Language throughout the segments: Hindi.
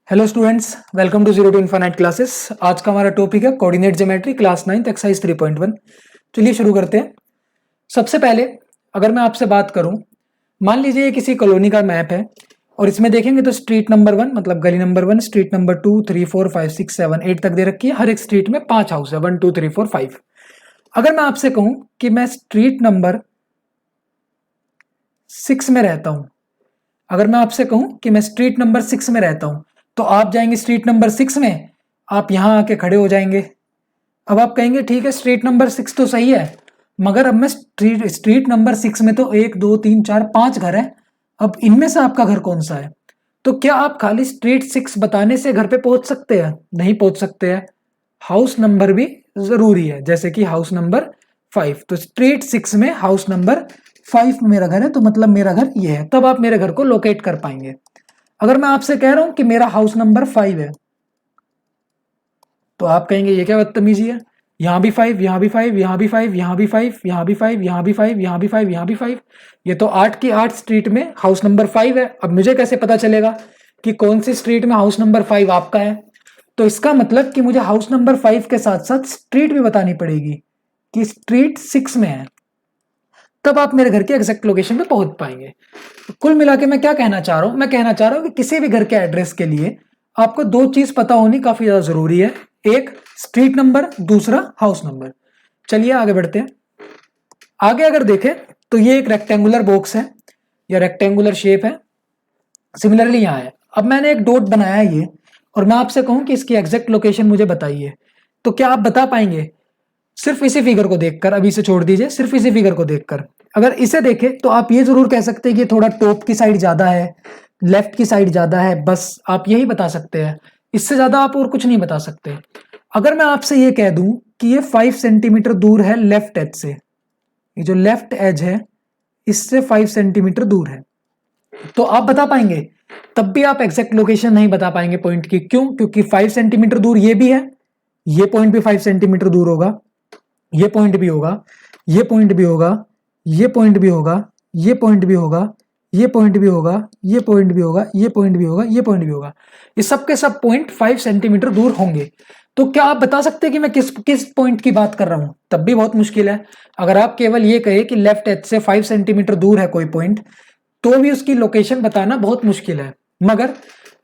Hello students, welcome to zero to infinite classes. आज का हमारा टॉपिक है कोऑर्डिनेट ज्योमेट्री क्लास 9 एक्सरसाइज 3.1। चलिए शुरू करते हैं। सबसे पहले अगर मैं आपसे बात करूं, मान लीजिए ये किसी कॉलोनी का मैप है और इसमें देखेंगे तो स्ट्रीट नंबर 1 मतलब गली नंबर 1, स्ट्रीट नंबर 2, 3, 4, 5, 6, 7, 8 तक दे रखी है। हर एक स्ट्रीट में 5 हाउस है, 1, 2, 3, 4, 5। अगर मैं आपसे कहूं कि मैं स्ट्रीट नंबर 6 में रहता हूं, अगर मैं आपसे कहूं कि मैं स्ट्रीट नंबर 6 में रहता हूं, तो आप जाएंगे स्ट्रीट नंबर 6 में, आप यहां आके खड़े हो जाएंगे। अब आप कहेंगे ठीक है, स्ट्रीट नंबर 6 तो सही है, मगर अब मैं स्ट्रीट नंबर 6 में तो 1, 2, 3, 4, 5 घर है। अब इनमें से आपका घर कौन सा है? तो क्या आप खाली स्ट्रीट 6 बताने से घर पे पहुंच सकते हैं? नहीं पहुंच सकते हैं। हाउस नंबर भी जरूरी है, जैसे कि हाउस नंबर 5। तो स्ट्रीट 6 में हाउस नंबर 5 में मेरा घर है, तो मतलब मेरा घर ये है, तब आप मेरे घर को लोकेट कर पाएंगे। अगर मैं आपसे कह रहा हूं कि मेरा हाउस नंबर 5 है, तो आप कहेंगे ये क्या बदतमीजी है, यहां भी 5, यहां भी 5, यहां भी 5, यहां भी 5, यहां भी 5, यहां भी 5, यहां भी 5, यहां भी 5। ये तो 8 की 8 स्ट्रीट में हाउस नंबर 5 है। अब मुझे कैसे पता चलेगा कि कौन सी स्ट्रीट में हाउस नंबर 5 आपका है? तो इसका मतलब कि मुझे हाउस नंबर 5 के साथ साथ स्ट्रीट भी बतानी पड़ेगी कि स्ट्रीट 6 में है, तब आप मेरे घर के एग्जैक्ट लोकेशन पे पहुंच पाएंगे। तो कुल मिला के मैं क्या कहना चाह रहा हूं? मैं कहना चाह रहा हूं कि किसी भी घर के एड्रेस के लिए आपको दो चीज पता होनी काफी ज्यादा जरूरी है, एक स्ट्रीट नंबर, दूसरा हाउस नंबर। चलिए आगे बढ़ते हैं। आगे अगर देखें तो ये एक रेक्टेंगुलर बॉक्स है या रेक्टेंगुलर शेप है। सिमिलरली यहाँ है। अब मैंने एक डॉट बनाया है ये, और मैं आपसे कहूं कि इसकी एग्जैक्ट लोकेशन मुझे बताइए, तो क्या आप बता पाएंगे? सिर्फ इसी फिगर को देखकर, अभी से छोड़ दीजिए, सिर्फ इसी फिगर को देखकर अगर इसे देखें तो आप ये जरूर कह सकते हैं कि थोड़ा टॉप की साइड ज्यादा है, लेफ्ट की साइड ज्यादा है, बस आप यही बता सकते हैं। इससे ज्यादा आप और कुछ नहीं बता सकते। अगर मैं आपसे ये कह दूं कि ये 5 सेंटीमीटर दूर है लेफ्ट एज से, ये जो लेफ्ट एज है इससे 5 सेंटीमीटर दूर है, तो आप बता पाएंगे? तब भी आप एग्जैक्ट लोकेशन नहीं बता पाएंगे पॉइंट की। क्यों? क्योंकि 5 सेंटीमीटर दूर ये भी है, ये पॉइंट भी 5 सेंटीमीटर दूर होगा, ये पॉइंट भी होगा, ये पॉइंट भी होगा, ये पॉइंट भी होगा, ये पॉइंट भी होगा, ये पॉइंट भी होगा, ये पॉइंट भी होगा, ये पॉइंट भी होगा, ये पॉइंट भी होगा। ये सब के सब पॉइंट 5 सेंटीमीटर दूर होंगे। तो क्या आप बता सकते हैं कि मैं किस किस पॉइंट की बात कर रहा हूं? तब भी बहुत मुश्किल है। अगर आप केवल ये कहे कि लेफ्ट एज से 5 सेंटीमीटर दूर है कोई पॉइंट, तो भी उसकी लोकेशन बताना बहुत मुश्किल है। मगर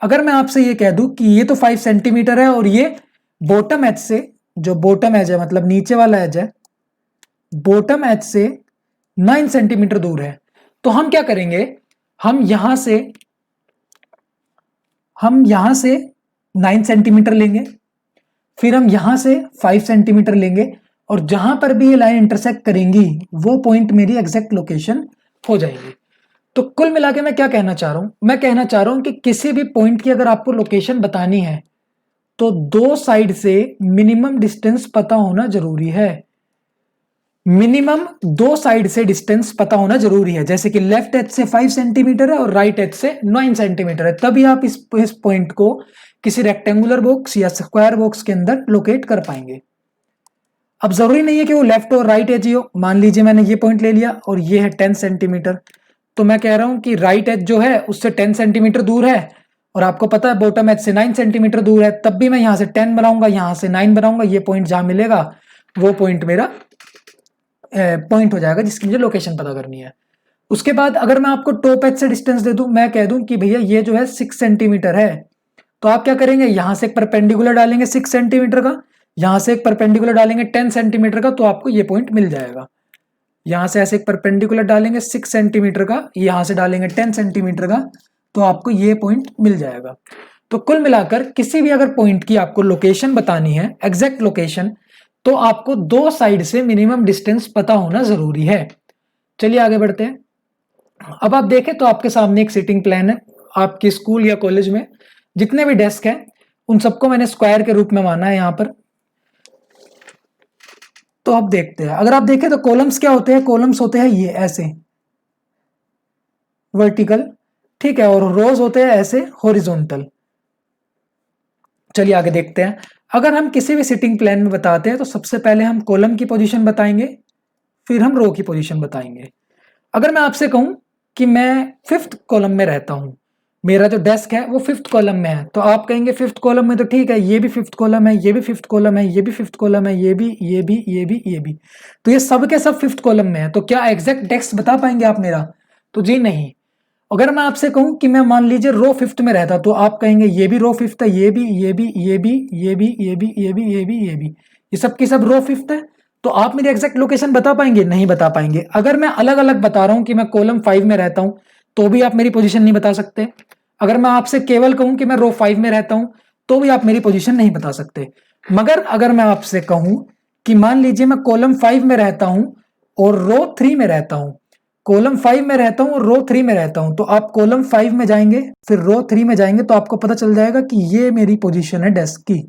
अगर मैं आपसे ये कह दूं कि ये तो 5 सेंटीमीटर है और ये बॉटम एज से, जो बॉटम एज है मतलब नीचे वाला एज है, बॉटम एज से 9 सेंटीमीटर दूर है, तो हम क्या करेंगे? हम यहां से हम यहां से 9 सेंटीमीटर लेंगे, फिर हम यहां से 5 सेंटीमीटर लेंगे, और जहां पर भी ये लाइन इंटरसेक्ट करेंगी वो पॉइंट मेरी एग्जैक्ट लोकेशन हो जाएगी। तो कुल मिला के मैं क्या कहना चाह रहा हूं? मैं कहना चाह रहा हूं कि किसी भी पॉइंट की अगर आपको लोकेशन बतानी है तो दो साइड से मिनिमम डिस्टेंस पता होना जरूरी है। मिनिमम दो साइड से डिस्टेंस पता होना जरूरी है, जैसे कि लेफ्ट एज से 5 सेंटीमीटर है और राइट एज से 9 सेंटीमीटर है, तभी आप इस पॉइंट को किसी रेक्टेंगुलर बॉक्स या स्क्वायर बॉक्स के अंदर लोकेट कर पाएंगे। अब जरूरी नहीं है कि वो लेफ्ट और राइट एज ही हो। मान लीजिए मैंने ये पॉइंट ले लिया और ये है 10 सेंटीमीटर, तो मैं कह रहा हूं कि राइट एज जो है उससे 10 सेंटीमीटर दूर है, और आपको पता है बॉटम एज से 9 सेंटीमीटर दूर है, तब भी मैं यहां से 10 बनाऊंगा, यहां से 9 बनाऊंगा, ये पॉइंट जहां मिलेगा वो पॉइंट मेरा पॉइंट हो जाएगा जिसकी मुझे लोकेशन पता करनी है। उसके बाद अगर मैं आपको टॉप एज से डिस्टेंस दे दूं, मैं कह दूं कि भैया ये जो है 6 सेंटीमीटर है, तो आप क्या करेंगे? यहां से एक परपेंडिकुलर डालेंगे 6 सेंटीमीटर का, यहां से एक परपेंडिकुलर डालेंगे 10 सेंटीमीटर का, तो आपको ये पॉइंट मिल जाएगा। यहां से ऐसे एक परपेंडिकुलर डालेंगे 6 सेंटीमीटर का, यहां से डालेंगे 10 सेंटीमीटर का, तो आपको ये पॉइंट मिल जाएगा। तो कुल मिलाकर किसी भी अगर पॉइंट की आपको लोकेशन बतानी है, एग्जैक्ट लोकेशन, तो आपको दो साइड से मिनिमम डिस्टेंस पता होना जरूरी है। चलिए आगे बढ़ते हैं। अब आप देखें तो आपके सामने एक सिटिंग प्लान है। आपके स्कूल या कॉलेज में जितने भी डेस्क हैं उन सबको मैंने स्क्वायर के रूप में माना है यहां पर। तो अब देखते हैं, अगर आप देखें तो कॉलम्स क्या होते हैं? कॉलम्स होते हैं ये ऐसे वर्टिकल, ठीक है, और रोज होते हैं ऐसे हॉरिजॉन्टल। चलिए आगे देखते हैं। अगर हम किसी भी सिटिंग प्लान में बताते हैं तो सबसे पहले हम कॉलम की पोजीशन बताएंगे, फिर हम रो की पोजीशन बताएंगे। अगर मैं आपसे कहूं कि मैं 5th कॉलम में रहता हूं, मेरा जो डेस्क है वो फिफ्थ कॉलम में है, तो आप कहेंगे फिफ्थ कॉलम में तो ठीक है, ये भी फिफ्थ कॉलम है, ये भी फिफ्थ कॉलम है, ये भी फिफ्थ कॉलम है, ये भी, ये भी, ये भी, ये भी, तो ये सब के सब फिफ्थ कॉलम में है। तो क्या एग्जैक्ट डेस्क बता पाएंगे आप मेरा? तो जी नहीं। अगर मैं आपसे कहूं कि मैं मान लीजिए रो फिफ्थ में रहता, तो आप कहेंगे ये भी रो फिफ्थ है, ये भी, ये भी, ये भी, ये भी, ये भी, ये भी, ये भी, ये भी, ये सब की सब रो फिफ्थ है। तो आप मेरी एग्जैक्ट लोकेशन बता पाएंगे? नहीं बता पाएंगे। अगर मैं अलग अलग बता रहा हूं कि मैं कॉलम 5 में रहता हूं, तो भी आप मेरी पोजीशन नहीं बता सकते। अगर मैं आपसे केवल कहूं कि मैं रो 5 में रहता हूं, तो भी आप मेरी पोजीशन नहीं बता सकते। मगर अगर मैं आपसे कहूं कि मान लीजिए मैं कॉलम 5 में रहता हूं और रो 3 में रहता हूं, कॉलम 5 में रहता हूं और रो 3 में रहता हूं, तो आप कॉलम 5 में जाएंगे, फिर रो 3 में जाएंगे, तो आपको पता चल जाएगा कि ये मेरी पोजीशन है डेस्क की,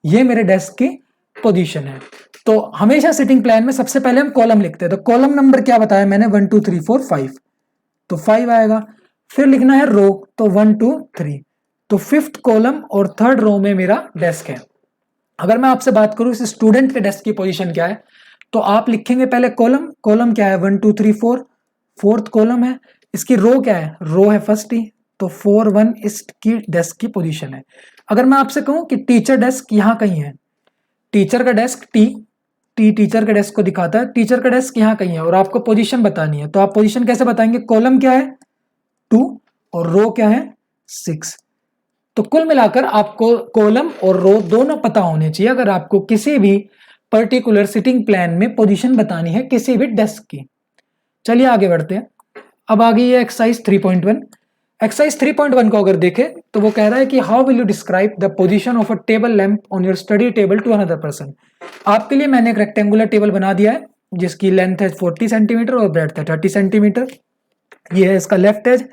ये मेरे डेस्क की पोजीशन है। तो हमेशा सिटिंग प्लान में सबसे पहले हम कॉलम लिखते हैं। तो कॉलम नंबर क्या बताया मैंने? 1 2 3 4 5, तो 5 आएगा। फिर लिखना है रो, तो 1 2 3, तो फिफ्थ कॉलम और थर्ड रो में मेरा डेस्क है। अगर मैं आपसे बात करूं इस स्टूडेंट के डेस्क की पोजीशन क्या है, तो आप लिखेंगे पहले कॉलम, कॉलम क्या है? 1 2 3 4, फोर्थ कॉलम है। इसकी रो क्या है? रो है फर्स्ट ही, तो 4 1 इसकी डेस्क की पोजीशन है। अगर मैं आपसे कहूं कि टीचर डेस्क यहां कहीं है, टीचर का डेस्क टी, टी टीचर के डेस्क को दिखाता है, टीचर का डेस्क यहाँ कहीं है और आपको पोजीशन बतानी है, तो आप पोजीशन कैसे बताएंगे? कॉलम क्या है? 2 और रो क्या है? 6। तो कुल मिलाकर आपको कॉलम और रो दोनों पता होने चाहिए अगर आपको किसी भी पर्टिकुलर सिटिंग प्लान में पोजीशन बतानी है किसी भी डेस्क की। चलिए आगे बढ़ते हैं। अब आ गई है एक्सरसाइज 3.1। एक्सरसाइज 3.1 को अगर देखें तो वो कह रहा है कि how will you describe the position of a table lamp on your study table to another person. आपके लिए मैंने एक रेक्टेंगुलर टेबल बना दिया है जिसकी लेंथ है 40 सेंटीमीटर और ब्रेड्थ है 30 सेंटीमीटर। ये है इसका लेफ्ट एज,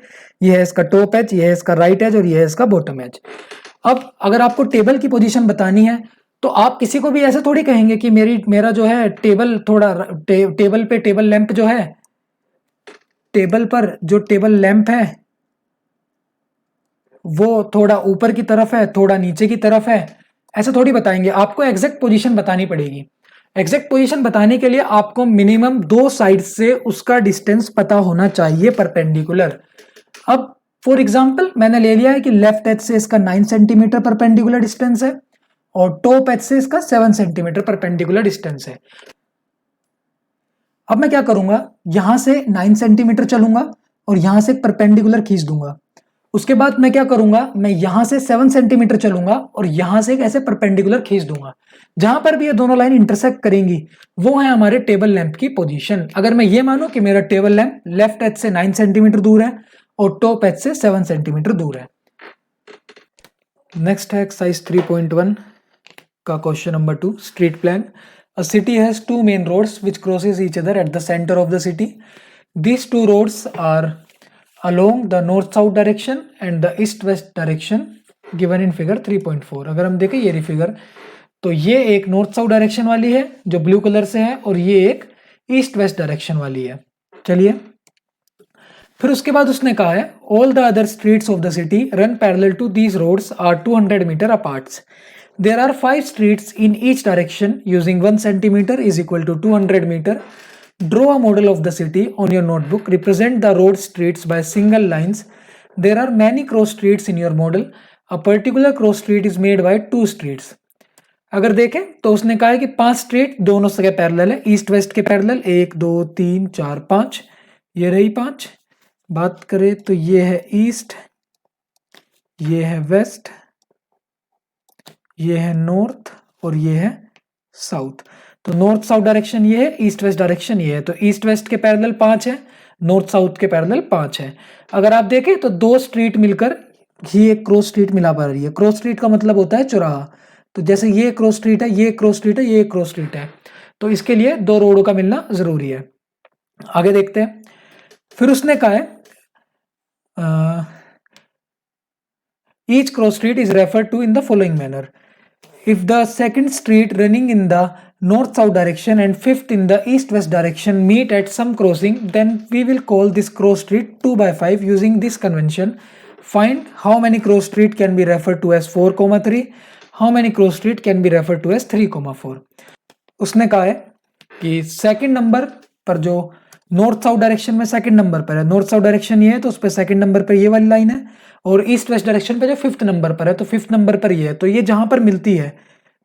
ये है इसका टॉप एज, ये है इसका राइट एज और ये है इसका बॉटम एज। अब अगर आपको टेबल की पोजीशन बतानी है तो आप किसी को भी ऐसे थोड़ी कहेंगे कि मेरा जो है टेबल थोड़ा टेबल पे टेबल लैंप जो है, टेबल पर जो टेबल लैंप है वो थोड़ा ऊपर की तरफ है, थोड़ा नीचे की तरफ है, ऐसे थोड़ी बताएंगे। आपको एग्जैक्ट पोजीशन बतानी पड़ेगी। एग्जैक्ट पोजीशन बताने के लिए आपको मिनिमम 2 साइड से उसका डिस्टेंस पता होना चाहिए परपेंडिकुलर। अब फॉर एग्जांपल मैंने ले लिया है कि लेफ्ट एज से इसका 9 सेंटीमीटर परपेंडिकुलर डिस्टेंस है और टॉप एज से इसका 7 सेंटीमीटर परपेंडिकुलर डिस्टेंस है। अब मैं क्या करूंगा, यहां से 9 सेंटीमीटर चलूंगा और यहां से परपेंडिकुलर खींच दूंगा। उसके बाद मैं क्या करूंगा, मैं यहां से 7 सेंटीमीटर चलूंगा और यहां से ऐसे परपेंडिकुलर खींच दूंगा। जहां पर भी ये दोनों लाइन इंटरसेक्ट करेंगी वो है हमारे टेबल लैंप की पोजीशन। अगर मैं ये मानूं कि मेरा टेबल लैंप लेफ्ट एज से 9 सेंटीमीटर दूर है और टॉप एज से 7 सेंटीमीटर दूर है। नेक्स्ट है एक्सरसाइज 3.1 का question number 2, street plan. A city has two main roads which crosses each other at the center of the city. These two roads are along the north-south direction and the east-west direction given in figure 3.4। अगर हम देखें ये रही फिगर, तो ये एक नॉर्थ साउथ डायरेक्शन वाली है जो ब्लू कलर से है और ये एक ईस्ट वेस्ट डायरेक्शन वाली है। चलिए फिर उसके बाद उसने कहा है all the other streets of the city run parallel to these roads are 200 metre apart. There are 5 streets in each direction using 1 centimeter is equal to 200 meter. Draw a model of the city on your notebook. Represent the road streets by single lines. There are many cross streets in your model. A particular cross street is made by 2 streets. अगर देखें तो उसने कहा है कि 5 स्ट्रीट दोनों से पैरेलल है, ईस्ट वेस्ट के पैरेलल, 1 2 3 4 5, ये रही 5। बात करें तो ये है ईस्ट, ये है वेस्ट, ये है नॉर्थ और ये है साउथ। तो नॉर्थ साउथ डायरेक्शन ये है, ईस्ट वेस्ट डायरेक्शन ये है। तो ईस्ट वेस्ट के पैरेलल 5 है, नॉर्थ साउथ के पैरेलल 5 है। अगर आप देखें तो 2 स्ट्रीट मिलकर ही एक क्रॉस स्ट्रीट मिला पा रही है। क्रॉस स्ट्रीट का मतलब होता है चौराहा। तो जैसे ये क्रॉस स्ट्रीट है, ये क्रॉस स्ट्रीट है, ये क्रॉस स्ट्रीट है, तो इसके लिए 2 रोडों का मिलना जरूरी है। आगे देखते हैं। फिर उसने कहा है each cross street is referred to in the following manner. If the second street running in the north-south direction and fifth in the east-west direction meet at some crossing, then we will call this cross street 2 by 5 using this convention. Find how many cross street can be referred to as 4, 3, how many cross street can be referred to as 3, 4। उसने कहा है कि सेकंड नंबर पर जो नॉर्थ साउथ डायरेक्शन में सेकंड नंबर पर है, नॉर्थ साउथ डायरेक्शन ये है तो उस पर सेकंड नंबर पर ये वाली लाइन है, और ईस्ट वेस्ट डायरेक्शन पे जो फिफ्थ नंबर पर है तो फिफ्थ नंबर पर ये है। तो ये जहां पर मिलती है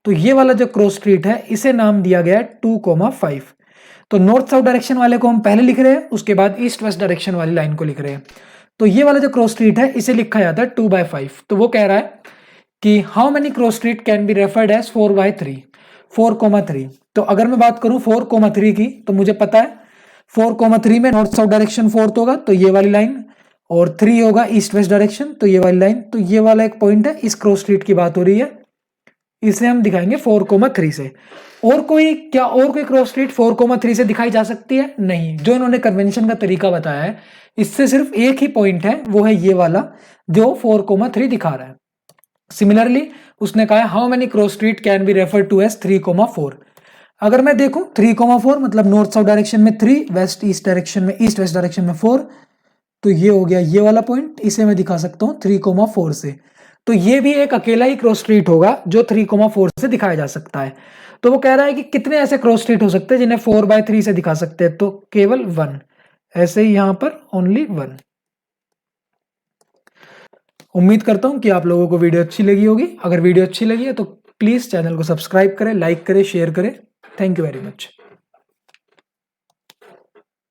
तो ये वाला जो क्रॉस स्ट्रीट है इसे नाम दिया गया है 2,5। तो नॉर्थ साउथ डायरेक्शन वाले को हम पहले लिख रहे हैं, उसके बाद ईस्ट वेस्ट डायरेक्शन वाली लाइन को लिख रहे हैं। तो ये वाला जो क्रॉस स्ट्रीट है इसे लिखा जाता है 2/5। तो वो कह रहा है कि how many cross street can be referred as 4/3, 4,3। तो अगर मैं बात करूं 4,3 की तो मुझे पता है 4,3 में नॉर्थ साउथ डायरेक्शन फोर्थ होगा तो ये वाली लाइन, और 3 होगा ईस्ट वेस्ट डायरेक्शन तो ये वाली लाइन। तो ये वाला एक पॉइंट है, इस क्रॉस स्ट्रीट की बात हो रही है, इसे हम दिखाएंगे 4,3 से। और कोई क्रॉस स्ट्रीट 4,3 से दिखाई जा सकती है? नहीं। जो इन्होंने कन्वेंशन का तरीका बताया है इससे सिर्फ एक ही पॉइंट है, वो है ये वाला जो 4,3 दिखा रहा है। सिमिलरली उसने कहा how many cross street can be refer to as 3,4। अगर मैं देखूं 3,4 मतलब नॉर्थ साउथ डायरेक्शन में 3, वेस्ट ईस्ट डायरेक्शन में, ईस्ट वेस्ट डायरेक्शन में 4, तो ये हो गया ये वाला पॉइंट, इसे मैं दिखा सकता हूं 3,4 से। तो ये भी एक अकेला ही क्रॉस स्ट्रीट होगा जो 3,4 से दिखाया जा सकता है। तो वो कह रहा है कि कितने ऐसे क्रॉस स्ट्रीट हो सकते हैं जिन्हें 4/3 से दिखा सकते हैं, तो केवल 1। ऐसे ही यहां पर ओनली 1। उम्मीद करता हूं कि आप लोगों को वीडियो अच्छी लगी होगी। अगर वीडियो अच्छी लगी है तो प्लीज चैनल को सब्सक्राइब करें, लाइक करें, शेयर करें। Thank you very much.